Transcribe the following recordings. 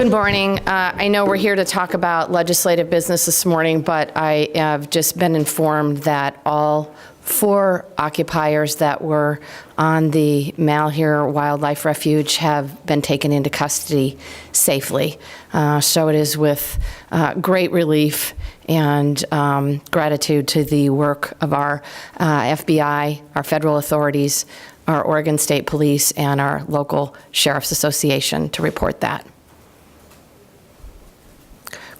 Good morning. I know we're here to talk about legislative business this morning, but I have just been informed that all 4 occupiers that were on the Malheur Wildlife Refuge have been taken into custody safely. So it is with great relief and gratitude to the work of our FBI, our federal authorities, our Oregon State Police, and our local Sheriff's Association to report that.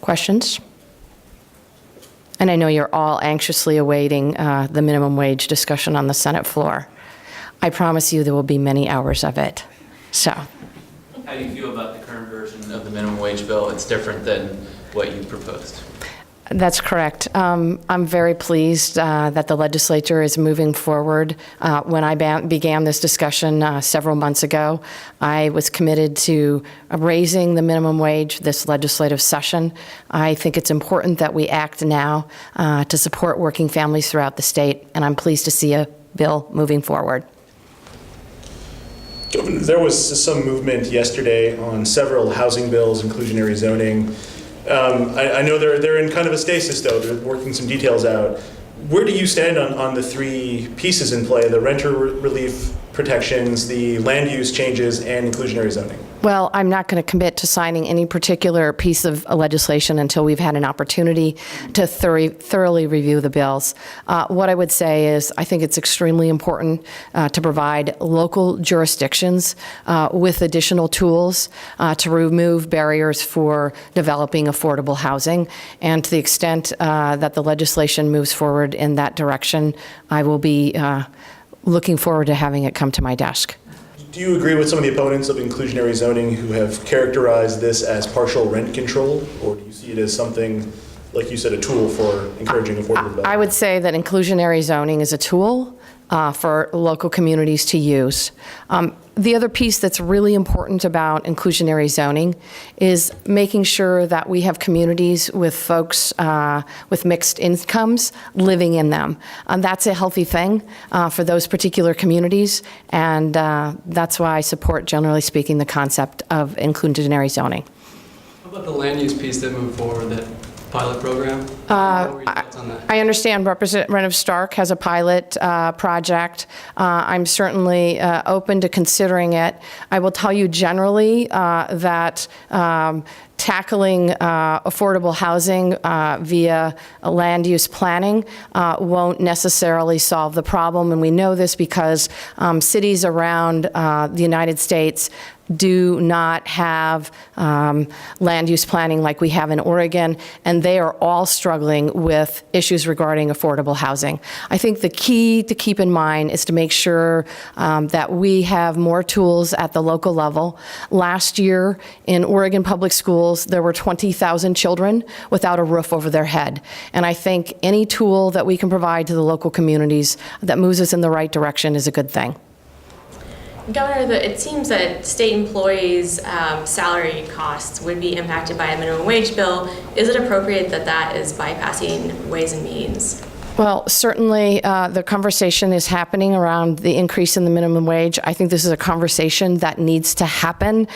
Questions? And I know you're all anxiously awaiting the minimum wage discussion on the Senate floor. I promise you there will be many hours of it. So. How do you feel about the current version of the minimum wage bill? It's different than what you proposed. That's correct. I'm very pleased that the legislature is moving forward. When I began this discussion several months ago, I was committed to raising the minimum wage this legislative session. I think it's important that we act now to support working families throughout the state, and I'm pleased to see a bill moving forward. There was some movement yesterday on several housing bills, inclusionary zoning. I know they're in kind of a stasis, though. They're working some details out. Where do you stand on the 3 pieces in play, the renter relief protections, the land use changes, and inclusionary zoning? Well, I'm not going to commit to signing any particular piece of legislation until we've had an opportunity to thoroughly review the bills. What I would say is I think it's extremely important to provide local jurisdictions with additional tools to remove barriers for developing affordable housing. And to the extent that the legislation moves forward in that direction, I will be looking forward to having it come to my desk. Do you agree with some of the opponents of inclusionary zoning who have characterized this as partial rent control, or do you see it as something, like you said, a tool for encouraging affordable development? I would say that inclusionary zoning is a tool for local communities to use. The other piece that's really important about inclusionary zoning is making sure that we have communities with folks with mixed incomes living in them. That's a healthy thing for those particular communities, and that's why I support, generally speaking, the concept of inclusionary zoning. How about the land use piece that moved forward, that pilot program? I understand Representative Stark has a pilot project. I'm certainly open to considering it. I will tell you generally that tackling affordable housing via land use planning won't necessarily solve the problem, and we know this because cities around the United States do not have land use planning like we have in Oregon, and they are all struggling with issues regarding affordable housing. I think the key to keep in mind is to make sure that we have more tools at the local level. Last year in Oregon public schools, there were 20,000 children without a roof over their head. And I think any tool that we can provide to the local communities that moves us in the right direction is a good thing. Governor, it seems that state employees' salary costs would be impacted by a minimum wage bill. Is it appropriate that that is bypassing Ways and Means? Well, certainly the conversation is happening around the increase in the minimum wage. I think this is a conversation that needs to happen.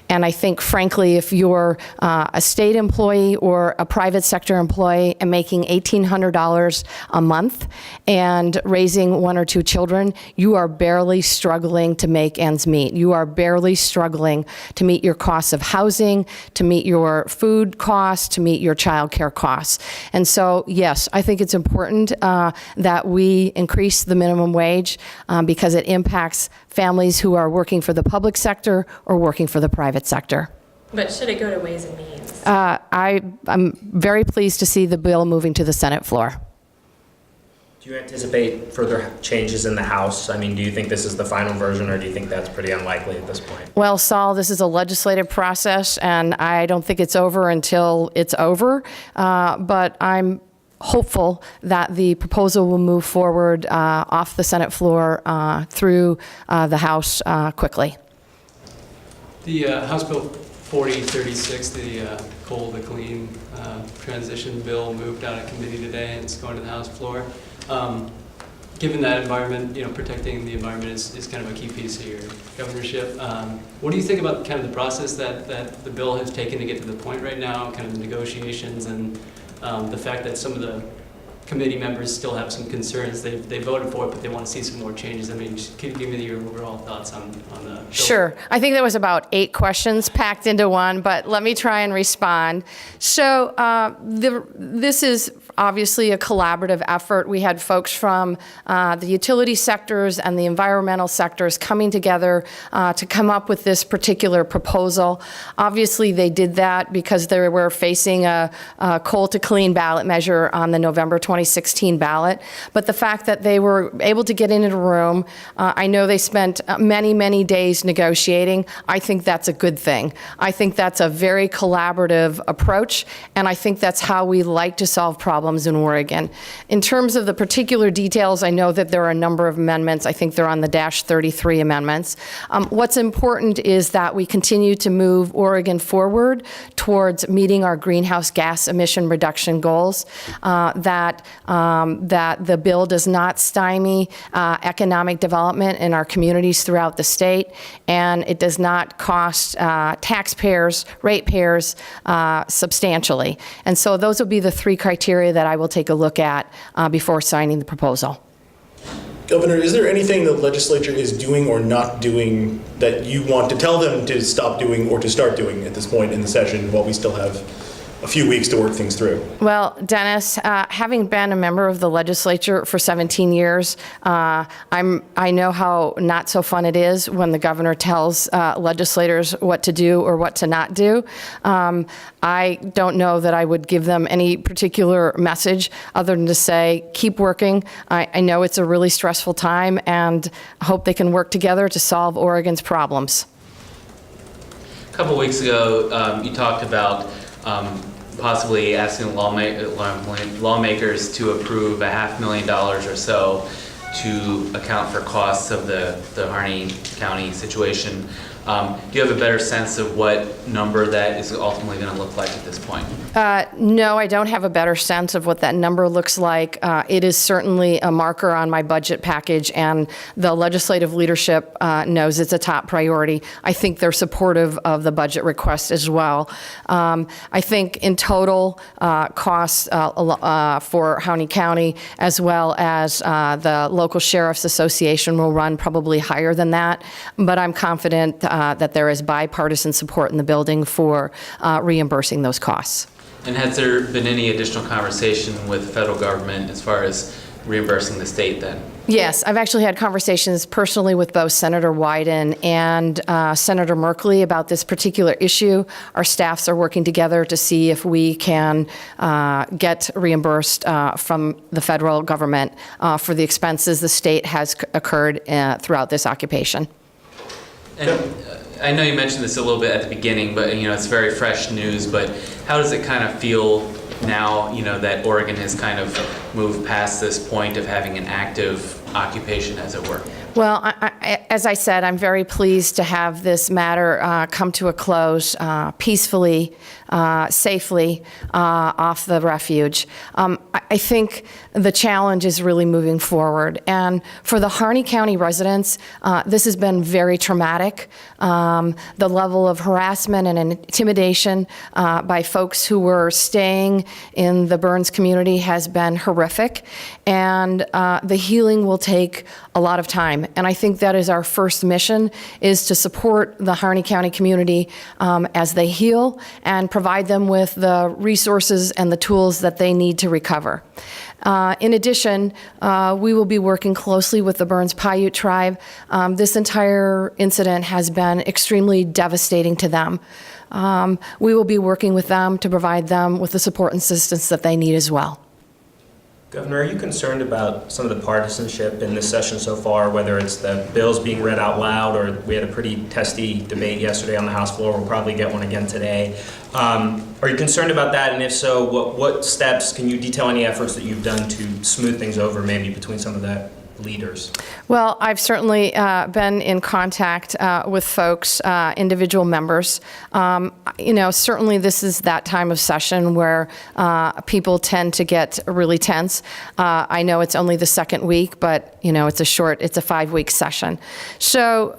And I think, frankly, if you're a state employee or a private sector employee and making $1,800 a month and raising 1 or 2 children, you are barely struggling to make ends meet. You are barely struggling to meet your costs of housing, to meet your food costs, to meet your child care costs. And so, yes, I think it's important that we increase the minimum wage because it impacts families who are working for the public sector or working for the private sector. But should it go to Ways and Means? I'm very pleased to see the bill moving to the Senate floor. Do you anticipate further changes in the House? I mean, do you think this is the final version, or do you think that's pretty unlikely at this point? Well, Saul, this is a legislative process, and I don't think it's over until it's over. But I'm hopeful that the proposal will move forward off the Senate floor through the House quickly. The House Bill 4036, the coal to clean transition bill, moved out of committee today and it's going to the House floor. given that environment, protecting the environment is kind of a key piece of your governorship. What do you think about kind of the process that the bill has taken to get to the point right now, kind of the negotiations and the fact that some of the committee members still have some concerns? They voted for it, but they want to see some more changes. I mean, can you give me your overall thoughts on the bill? Sure. I think that was about 8 questions packed into one, but let me try and respond. So this is obviously a collaborative effort. We had folks from the utility sectors and the environmental sectors coming together to come up with this particular proposal. Obviously, they did that because they were facing a coal to clean ballot measure on the November 2016 ballot. But the fact that they were able to get into a room, I know they spent many, many days negotiating. I think that's a good thing. I think that's a very collaborative approach, and I think that's how we like to solve problems in Oregon. In terms of the particular details, I know that there are a number of amendments. I think they're on the -33 amendments. What's important is that we continue to move Oregon forward towards meeting our greenhouse gas emission reduction goals, that the bill does not stymie economic development in our communities throughout the state, and it does not cost taxpayers, ratepayers substantially. And so those will be the 3 criteria that I will take a look at before signing the proposal. Governor, is there anything the legislature is doing or not doing that you want to tell them to stop doing or to start doing at this point in the session while we still have a few weeks to work things through? Well, Dennis, having been a member of the legislature for 17 years, I know how not so fun it is when the governor tells legislators what to do or what to not do. I don't know that I would give them any particular message other than to say, keep working. I know it's a really stressful time, and I hope they can work together to solve Oregon's problems. A couple weeks ago, you talked about possibly asking lawmakers to approve $500,000 or so to account for costs of the Harney County situation. Do you have a better sense of what number that is ultimately going to look like at this point? No, I don't have a better sense of what that number looks like. It is certainly a marker on my budget package, and the legislative leadership knows it's a top priority. I think they're supportive of the budget request as well. I think in total, costs for Harney County as well as the local sheriff's association will run probably higher than that, but I'm confident that there is bipartisan support in the building for reimbursing those costs. And has there been any additional conversation with the federal government as far as reimbursing the state then? Yes, I've actually had conversations personally with both Senator Wyden and Senator Merkley about this particular issue. Our staffs are working together to see if we can get reimbursed from the federal government for the expenses the state has occurred throughout this occupation. And I know you mentioned this a little bit at the beginning, but it's very fresh news, but how does it kind of feel now, that Oregon has kind of moved past this point of having an active occupation, as it were? Well, as I said, I'm very pleased to have this matter come to a close peacefully, safely off the refuge. I think the challenge is really moving forward. And for the Harney County residents, this has been very traumatic. The level of harassment and intimidation by folks who were staying in the Burns community has been horrific. And the healing will take a lot of time. And I think that is our first mission, is to support the Harney County community as they heal and provide them with the resources and the tools that they need to recover. In addition, we will be working closely with the Burns Paiute tribe. This entire incident has been extremely devastating to them. We will be working with them to provide them with the support and assistance that they need as well. Governor, are you concerned about some of the partisanship in this session so far, whether it's the bills being read out loud, or we had a pretty testy debate yesterday on the House floor, we'll probably get one again today. Are you concerned about that? And if so, what steps, can you detail any efforts that you've done to smooth things over maybe between some of that leaders? Well, I've certainly been in contact with folks, individual members. Certainly this is that time of session where people tend to get really tense. I know it's only the second week, but it's a 5-week session. So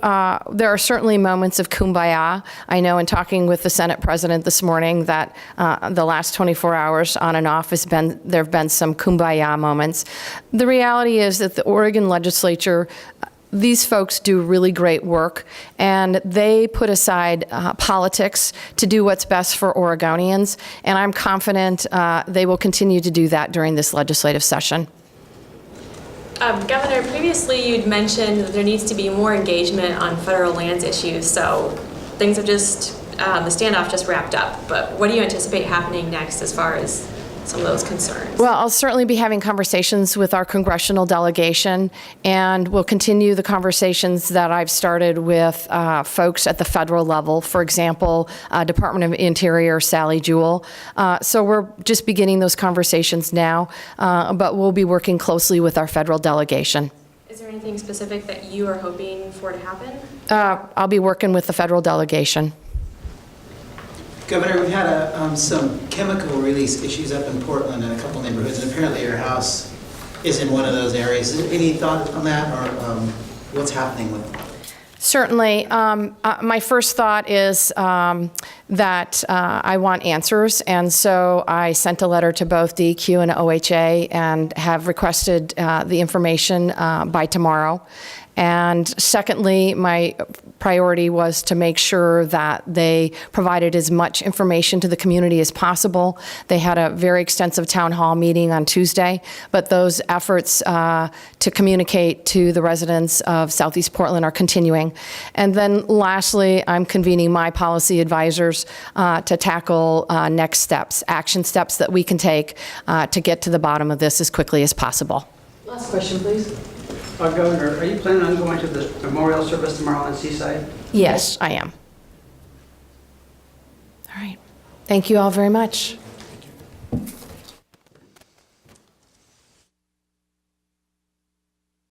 there are certainly moments of kumbaya. I know in talking with the Senate President this morning that the last 24 hours on and off there have been some kumbaya moments. The reality is that the Oregon legislature, these folks do really great work, and they put aside politics to do what's best for Oregonians, and I'm confident they will continue to do that during this legislative session. Governor, previously you'd mentioned that there needs to be more engagement on federal lands issues, so things have the standoff just wrapped up, but what do you anticipate happening next as far as some of those concerns? Well, I'll certainly be having conversations with our congressional delegation, and we'll continue the conversations that I've started with folks at the federal level, for example, Department of Interior, Sally Jewell. So we're just beginning those conversations now, but we'll be working closely with our federal delegation. Is there anything specific that you are hoping for to happen? I'll be working with the federal delegation. Governor, we've had some chemical release issues up in Portland in a couple neighborhoods, and apparently your house is in one of those areas. Is there any thought on that, or what's happening with it? Certainly. My first thought is that I want answers, and so I sent a letter to both DEQ and OHA and have requested the information by tomorrow. And secondly, my priority was to make sure that they provided as much information to the community as possible. They had a very extensive town hall meeting on Tuesday, but those efforts to communicate to the residents of Southeast Portland are continuing. And then lastly, I'm convening my policy advisors to tackle next steps, action steps that we can take to get to the bottom of this as quickly as possible. Last question, please. Governor, are you planning on going to the memorial service tomorrow on Seaside? Yes, I am. All right. Thank you all very much.